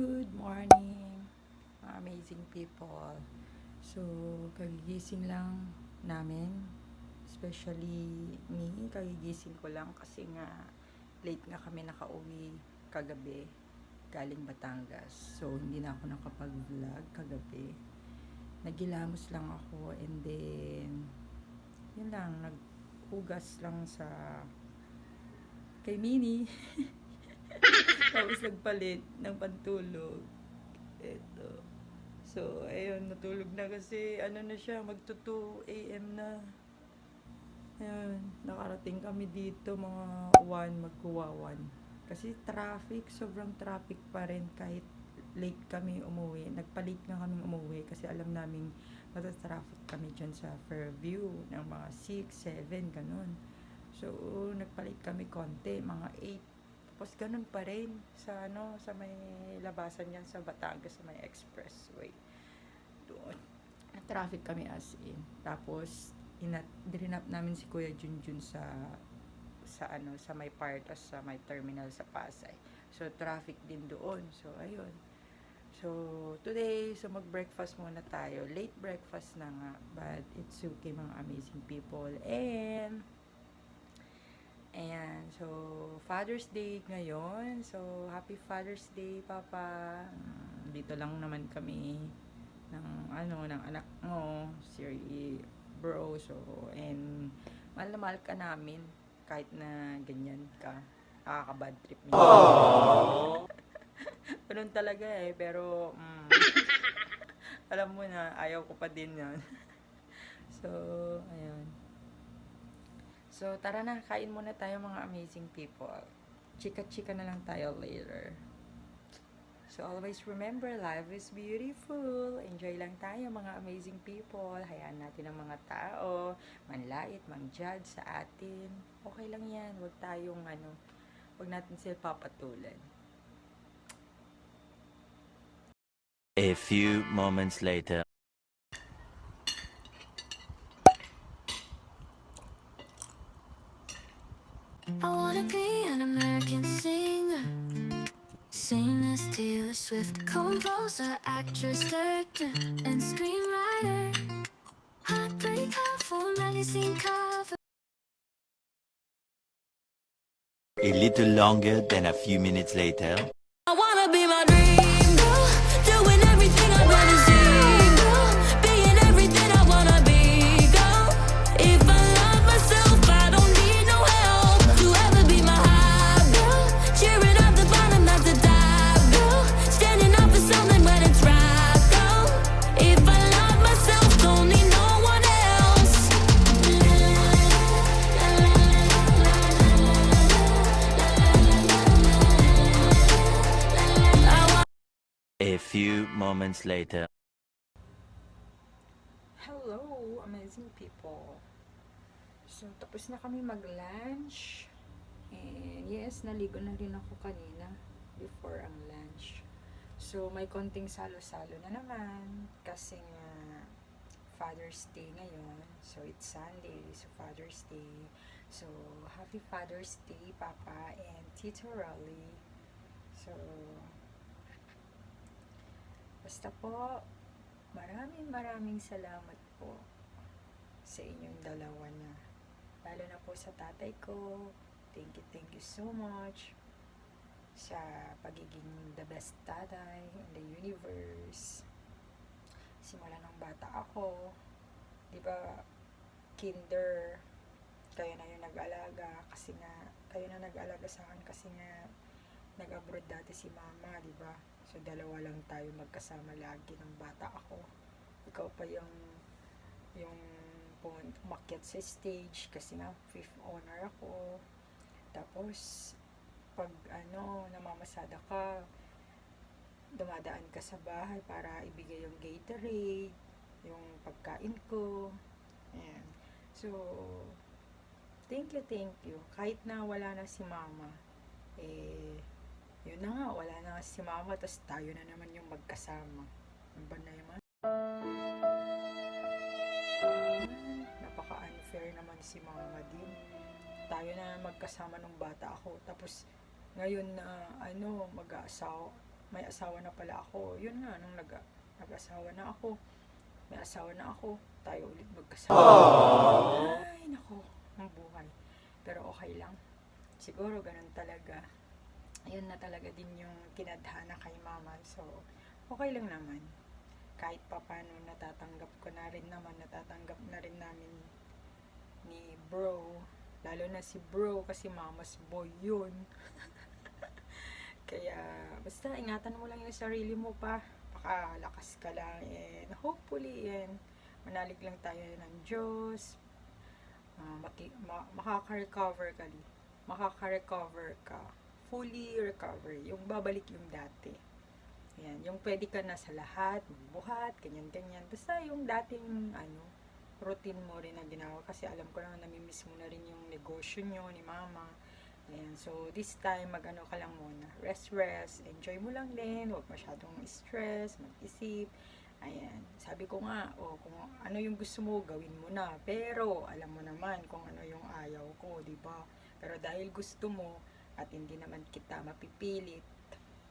Good morning, mga amazing people. So, kagigising lang namin. Especially me, kagigising ko lang kasi nga late nga kami nakauwi kagabi galing Batangas. So, hindi na ako nakapag-vlog kagabi. Nagilamos lang ako and then yun lang, naghugas lang sa kay Mini. Tapos nagpalit ng pantulog. Eto. So, ayun, natulog na kasi, ano na siya, magto 2 AM na. Ayun, nakarating kami dito, mga 1, magkuha 1. Kasi traffic, sobrang traffic pa rin kahit late kami umuwi. Nagpalit nga kami umuwi kasi alam namin matatraffic kami dyan sa Fairview ng mga 6, 7, ganun. So, nagpalit kami konti, mga 8. Tapos ganun pa rin sa sa may labasan niyan sa Batangas, sa may expressway. Doon. Traffic kami as in. Tapos drinap namin si Kuya Junjun sa sa may part sa may terminal sa Pasay. So traffic din doon. So ayun. So today, so mag-breakfast muna tayo. Late breakfast na nga, but it's okay mga amazing people. And ayan, so Father's Day ngayon. So happy Father's Day, Papa. Dito lang naman kami ng ng anak mo, si bro. So and mahal na mahal ka namin kahit na ganyan ka. Nakaka-bad trip minsan. Ganun talaga pero alam mo na ayaw ko pa din 'yan. So ayun. So, tara na, kain muna tayo mga amazing people. Chika-chika na lang tayo later. So, always remember, life is beautiful. Enjoy lang tayo mga amazing people. Hayaan natin ang mga tao, manlait, mang-judge sa atin. Okay lang yan. Huwag tayong huwag natin sila papatulan. A few moments later. I wanna be an American singer, sing as Taylor Swift, composer, actress, director, and screenwriter. Heartbreak for magazine cover. A little longer than a few minutes later. I wanna be my dream girl, doing everything I wanna see girl, being everything I wanna be girl. If I love myself, I don't need no help to ever be my high girl, cheering at the bottom at the top girl, standing up for something when it's right girl. If I love myself, don't need no one else. A few moments later. Hello, amazing people. So, tapos na kami mag-lunch. And yes, naligo na rin ako kanina before ang lunch. So, may konting salo-salo na naman kasi nga Father's Day ngayon. So, it's Sunday. So, Father's Day. So, happy Father's Day, Papa and Tito Rolly. So, basta po, maraming salamat po sa inyong dalawa na. Lalo na po sa tatay ko. Thank you so much sa pagiging the best tatay in the universe. Simula ng bata ako, di ba, kinder, kayo na yung nag-alaga kasi nga, kayo na nag-alaga sa akin kasi nga nag-abroad dati si mama, di ba? So, dalawa lang tayo magkasama lagi ng bata ako. Ikaw pa yung umakyat sa stage kasi nga 5th honor ako. Tapos pag namamasada ka, dumadaan ka sa bahay para ibigay yung Gatorade, yung pagkain ko. Ayan. So, thank you. Kahit na wala na si mama, yun na nga, wala na si mama, tapos tayo na naman yung magkasama. Ano ba na naman? Napaka-unfair naman si mama din. Tayo na magkasama nung bata ako. Tapos, ngayon na, mag-aasawa, may asawa na pala ako. Yun nga, nung nag-asawa na ako, may asawa na ako, tayo ulit magkasama. Ay, nako, ang buhay. Pero okay lang. Siguro ganun talaga. Ayun na talaga din yung kinadhana kay mama. So, okay lang naman. Kahit pa paano natatanggap na rin namin ni bro. Lalo na si bro kasi mama's boy yun. Kaya, basta ingatan mo lang yung sarili mo pa. Pakalakas ka lang. And hopefully, manalig lang tayo ng Diyos. Makaka-recover ka. Fully recover. Yung babalik yung dati. Ayan, yung pwede ka na sa lahat, magbuhat, ganyan-ganyan. Basta yung dating, routine mo rin na ginawa. Kasi alam ko na namimiss mo na rin yung negosyo nyo ni mama. Ayan, so this time, mag-ano ka lang muna. Rest. Enjoy mo lang din. Huwag masyadong stress, mag-isip. Ayan, sabi ko nga, kung ano yung gusto mo, gawin mo na. Pero, alam mo naman kung ano yung ayaw ko, di ba? Pero dahil gusto mo, at hindi naman kita mapipilit,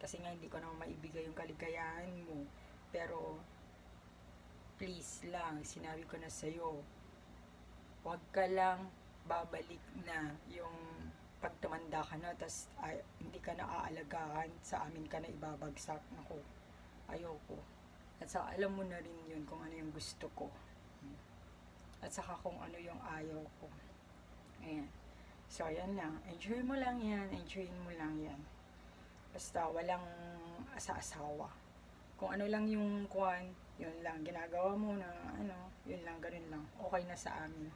kasi nga hindi ko naman maibigay yung kaligayahan mo. Pero, please lang, sinabi ko na sa'yo, huwag ka lang babalik na yung pag tumanda ka na, tas hindi ka na aalagaan, sa amin ka na ibabagsak. Ako, ayoko. At saka alam mo na rin yun kung ano yung gusto ko. At saka kung ano yung ayaw ko. Ayan. So, ayan lang. Enjoy mo lang yan. Enjoyin mo lang yan. Basta walang asa-asawa. Kung ano lang yung yun lang. Ginagawa mo na yun lang, ganun lang. Okay na sa amin.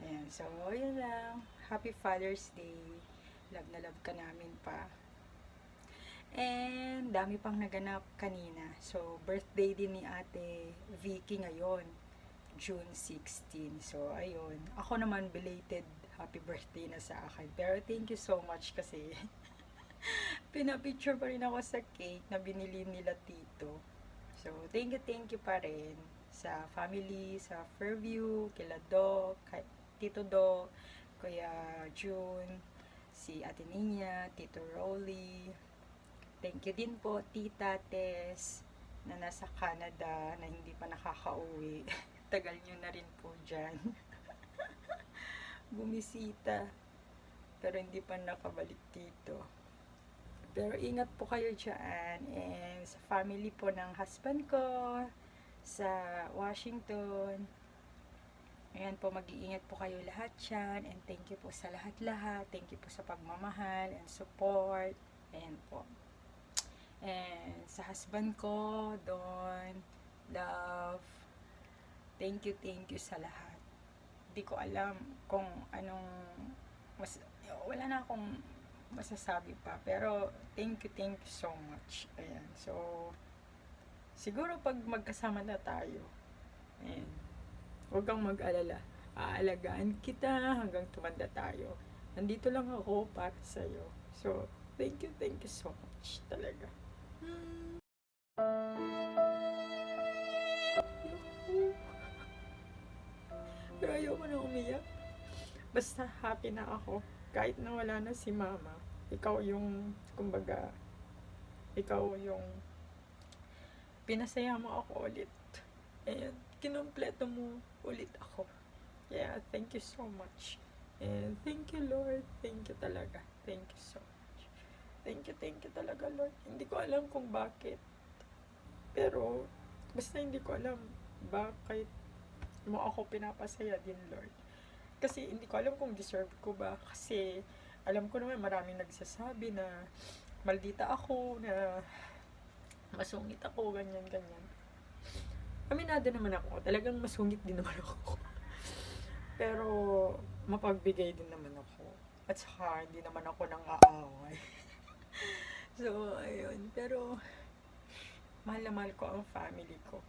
Ayan. So, yun lang. Happy Father's Day. Love na love ka namin pa. And, dami pang naganap kanina. So, birthday din ni Ate Vicky ngayon. June 16. So, ayun. Ako naman, belated happy birthday na sa akin. Pero, thank you so much kasi pinapicture pa rin ako sa cake na binili nila tito. So, thank you pa rin sa family, sa Fairview, kila Doc, Tito Doc, Kuya June, si Ate Nina, Tito Rolly. Thank you din po, Tita Tess, na nasa Canada, na hindi pa nakakauwi. Tagal nyo na rin po dyan. Bumisita. Pero hindi pa nakabalik dito. Pero ingat po kayo dyan. And sa family po ng husband ko, sa Washington. Ayan po, mag-iingat po kayo lahat dyan. And thank you po sa lahat-lahat. Thank you po sa pagmamahal and support. Ayan po. And sa husband ko, Don, love, thank you sa lahat. Hindi ko alam kung anong, wala na akong masasabi pa. Pero, thank you so much. Ayan. So, siguro pag magkasama na tayo, ayan, huwag kang mag-alala. Aalagaan kita hanggang tumanda tayo. Nandito lang ako para sa'yo. So, thank you so much talaga. Pero ayoko na umiyak. Basta happy na ako. Kahit na wala na si mama. Ikaw yung, kumbaga, ikaw yung pinasaya mo ako ulit. And kinumpleto mo ulit ako. Yeah, thank you so much. And thank you, Lord. Thank you talaga. Thank you so much. Thank you talaga, Lord. Hindi ko alam kung bakit. Pero, basta hindi ko alam bakit mo ako pinapasaya din, Lord. Kasi hindi ko alam kung deserve ko ba. Kasi, alam ko naman maraming nagsasabi na maldita ako, na masungit ako, ganyan. Aminado naman ako. Talagang masungit din naman ako. Pero, mapagbigay din naman ako. At saka, hindi naman ako nang aaway. So, ayun. Pero, mahal na mahal ko ang family ko.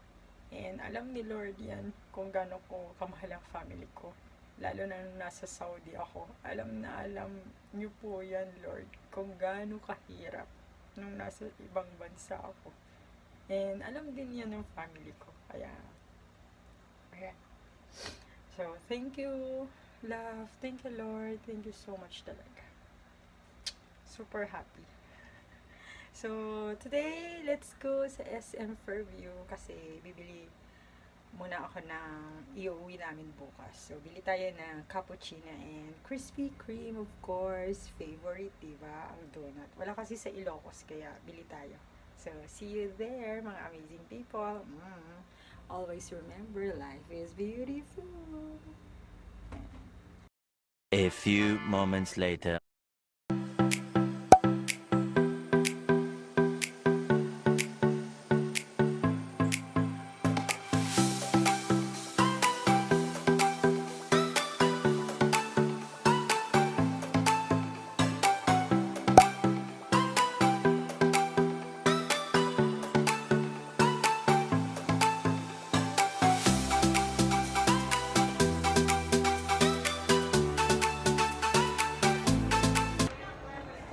And alam ni Lord yan kung gaano ko kamahal ang family ko. Lalo na nung nasa Saudi ako. Alam niyo po yan, Lord, kung gaano kahirap nung nasa ibang bansa ako. And alam din yan ng family ko. Kaya, ayan. So, thank you, love. Thank you, Lord. Thank you so much talaga. Super happy. So, today, let's go sa SM Fairview kasi bibili muna ako ng iuwi namin bukas. So, bili tayo ng cappuccino and Krispy Kreme, of course. Favorite, diba? Ang donut. Wala kasi sa Ilocos, kaya bili tayo. So, see you there, mga amazing people. Always remember, life is beautiful. A few moments later.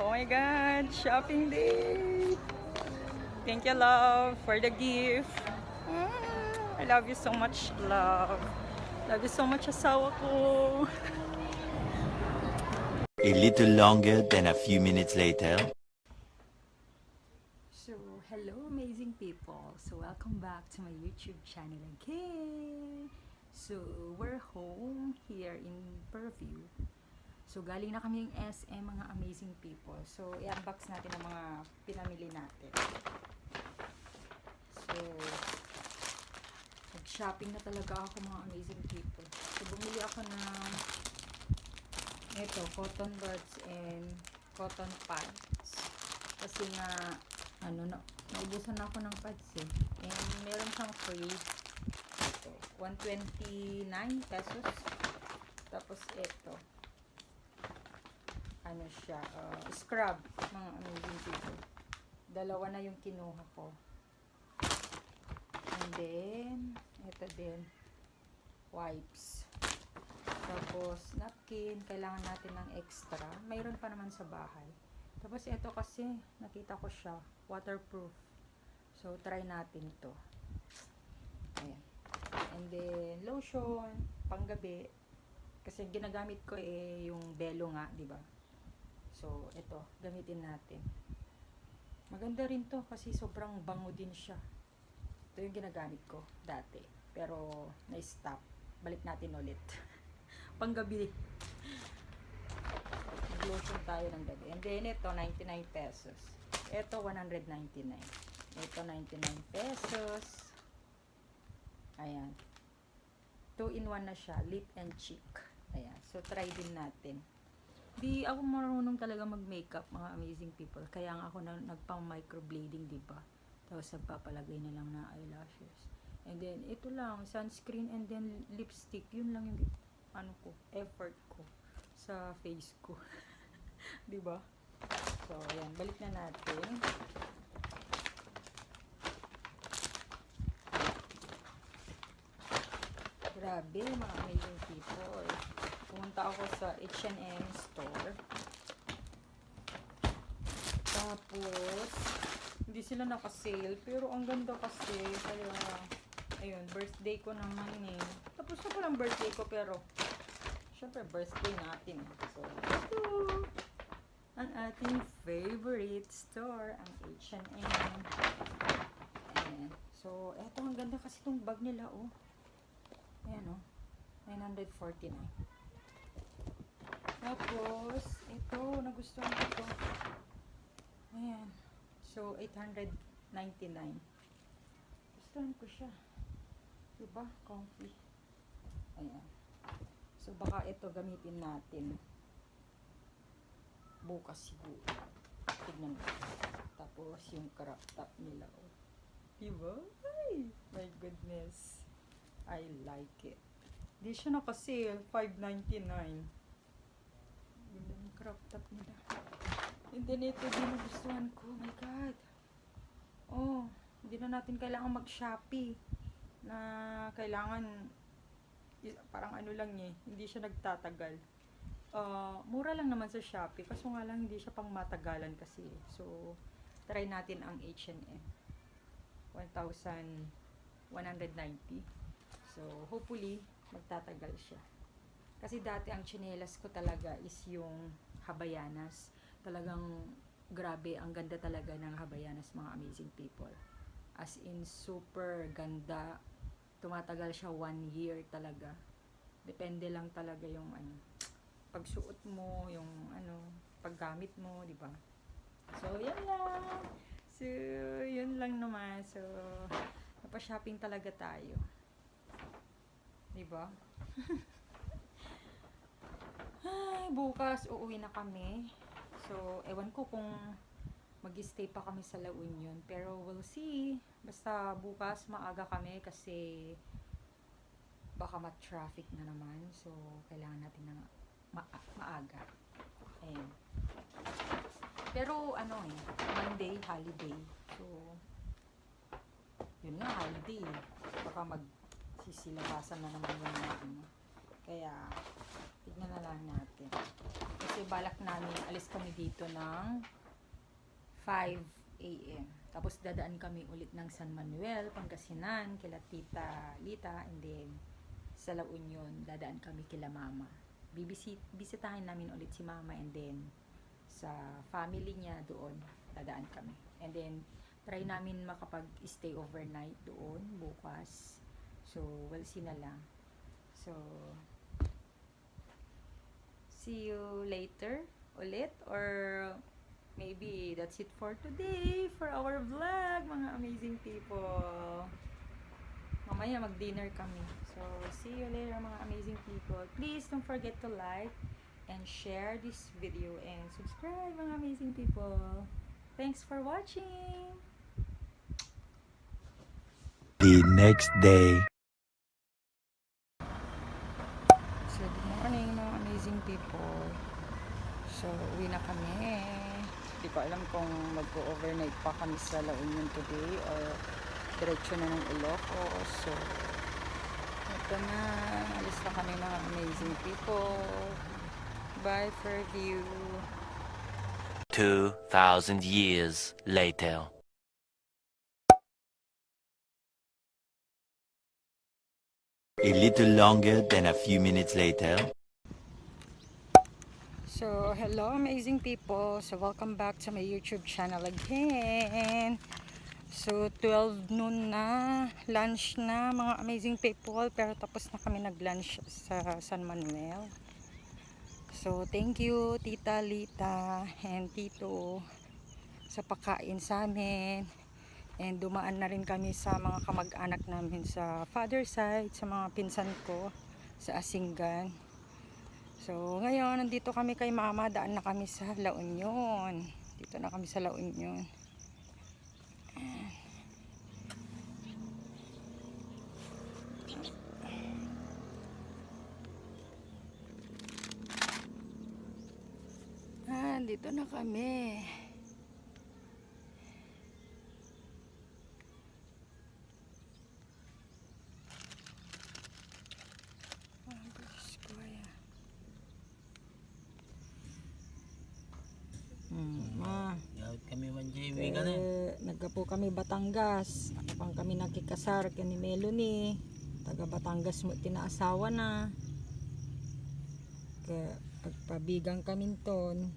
Oh my God, shopping day! Thank you, love, for the gift. I love you so much, love. Love you so much, asawa ko. A little longer than a few minutes later. So, hello amazing people. So, welcome back to my YouTube channel again. So, we're home here in Fairview. So, galing na kaming SM, mga amazing people. So, i-unbox natin ang mga pinamili natin. So, nag-shopping na talaga ako, mga amazing people. So, bumili ako ng ito, cotton buds and cotton pads. Kasi nga, naubusan na ako ng pads eh. And meron siyang free. Ito, 129 pesos. Tapos ito, siya, scrub, mga amazing people. Dalawa na yung kinuha ko. And then, ito din, wipes. Tapos, napkin, kailangan natin ng extra. Mayroon pa naman sa bahay. Tapos, ito kasi, nakita ko siya, waterproof. So, try natin to. Ayan. And then, lotion, panggabi. Kasi ginagamit ko yung Belo nga, di ba? So, ito, gamitin natin. Maganda rin to kasi sobrang bango din siya. Ito yung ginagamit ko dati. Pero, na-stop. Balik natin ulit. Panggabi. Mag-lotion tayo ng gabi. And then, ito, 99 pesos. Ito, 199. Ito, 99 pesos. Ayan. 2-in-1 na siya. Lip and cheek. Ayan. So, try din natin. Di ako marunong talaga mag-makeup, mga amazing people. Kaya nga ako nagpang microblading, di ba? Tapos nagpapalagay na lang na eyelashes. And then, ito lang, sunscreen and then lipstick. Yun lang yung effort ko sa face ko. Di ba? So, ayan. Balik na natin. Grabe, mga amazing people. Pumunta ako sa H&M store. Tapos, hindi sila naka-sale. Pero ang ganda kasi. Kaya, ayun, birthday ko naman eh. Tapos na palang birthday ko pero, syempre birthday natin. So, ito. Ang ating favorite store, ang H&M. Ayan. So, eto, ang ganda kasi itong bag nila, oh. Ayan, oh. 949. Tapos, ito, nagustuhan ko ito. Ayan. So, 899. Gustuhan ko siya. Diba? Comfy. Ayan. So, baka ito gamitin natin. Bukas siguro. Tignan mo. Tapos, yung crop top nila. Oh. Diba? Ay, my goodness. I like it. Di siya naka-sale. $5.99. Ganda yung crop top nila. And then ito din nagustuhan ko. Oh my God. Oh, hindi na natin kailangan mag-Shopee. Na kailangan, parang lang eh. Hindi siya nagtatagal. Mura lang naman sa Shopee. Kaso nga lang hindi siya pang matagalan kasi. So, try natin ang H&M. 1,190. So, hopefully, magtatagal siya. Kasi dati ang tsinelas ko talaga is yung Habayanas. Talagang grabe, ang ganda talaga ng Habayanas, mga amazing people. As in, super ganda. Tumatagal siya 1 year talaga. Depende lang talaga yung pagsuot mo, yung paggamit mo, di ba? So, yan lang. So, yun lang naman. So, napashopping talaga tayo. Di ba? Ay, bukas uuwi na kami. So, ewan ko kung mag-stay pa kami sa La Union. Pero we'll see. Basta bukas maaga kami kasi baka ma-traffic na naman. So, kailangan natin na maaga. Ayan. Pero Monday, holiday. So, yun nga, holiday. Baka magsisilabasan na naman yung mga Kaya, tignan na lang natin. Kasi balak namin, alis kami dito ng 5 a.m. Tapos dadaan kami ulit ng San Manuel, Pangasinan, kila Tita Lita, and then sa La Union, dadaan kami kila Mama. Bisitahin namin ulit si Mama, and then sa family niya doon, dadaan kami. And then, try namin makapag-stay overnight doon bukas. So, we'll see na lang. So, see you later ulit, or maybe that's it for today, for our vlog, mga amazing people. Mamaya mag-dinner kami. So, see you later, mga amazing people. Please don't forget to like and share this video and subscribe, mga amazing people. Thanks for watching. The next day. So, good morning, mga amazing people. So, uwi na kami. Hindi ko alam kung mag-overnight pa kami sa La Union today or diretso na ng Ilocos. So, ito na. Alis na kami, mga amazing people. Bye, Fairview. 2,000 years later. A little longer than a few minutes later. So, hello amazing people. So, welcome back to my YouTube channel again. So, 12 noon na. Lunch na, mga amazing people. Pero tapos na kami nag-lunch sa San Manuel. So, thank you Tita Lita and Tito sa pagkain sa amin. And dumaan na rin kami sa mga kamag-anak namin sa father side, sa mga pinsan ko sa Asingan. So, ngayon, nandito kami kay Mama. Daan na kami sa La Union. Dito na kami sa La Union. Dito na kami. Gawit kami man JV ka na. Nagkapo kami Batangas. Apang kami nakikasar kani Melanie. Taga Batangas mo tinaasawa na. Pagpabigang kami ton.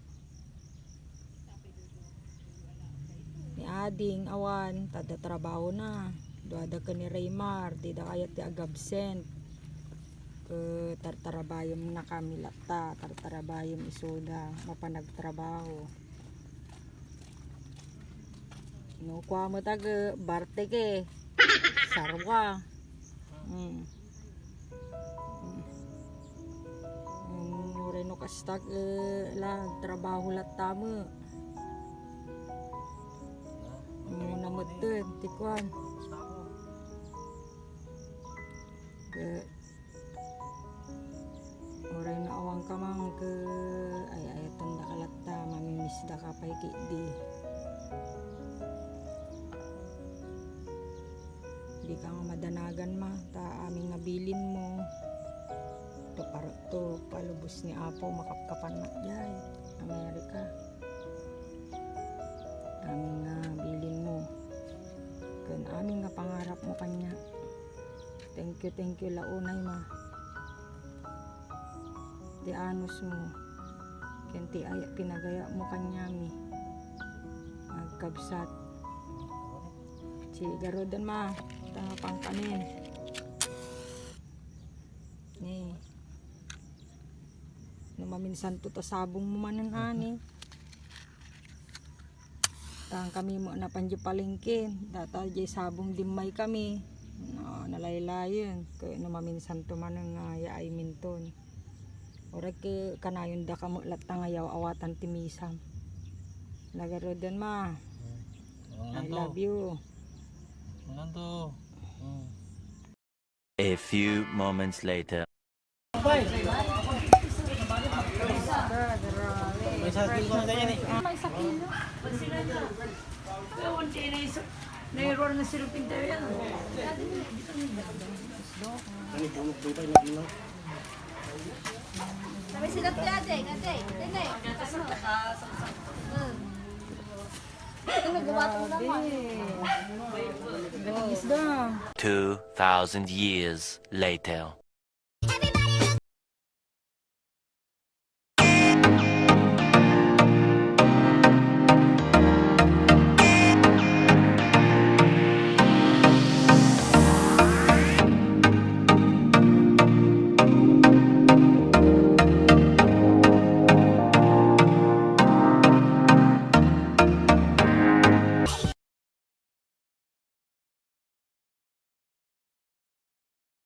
Ni Ading awan tada trabaho na. Duada ka ni Raymar, di da kaya ti agabsent. Tartarabayom na kami lata, tartarabayom isoda, mapanagtrabaho. No, kuha mo taga barte ke. Sarwa. Reno kastag la trabaho lata mo. Namutun, tikwan. Oray na awang kamang ke ay tanda kalata mamimiss da ka pay di. Di ka nga madanagan ma ta aming nabilin mo. To palubos ni Apo makapkapan na jay Amerika. Aming bilin mo. Kan aming nga pangarap mo kanya. Thank you launay ma. Ti anos mo. Ken ti ay pinagaya mo kanya mi. kabsat. Si garodan ma, pang kanin. Ni. Namaminsan to ta sabong mo manan ani. Tang kami mo na panjo palengke, data jay sabong dimay kami. No, nalaylayon kay namaminsan to manan nga yaay minton. Ora ke kanayon da kamo latang ayaw awatan timisam. Nagarodan ma. I love you. Ano to? A few moments later. May sakil ko na tayo yan eh. May sakilo. Nairoon na sirupin tayo yan. Sabi sila ate, ate. Ito nagawa ko naman. Galing isda. 2,000 years later.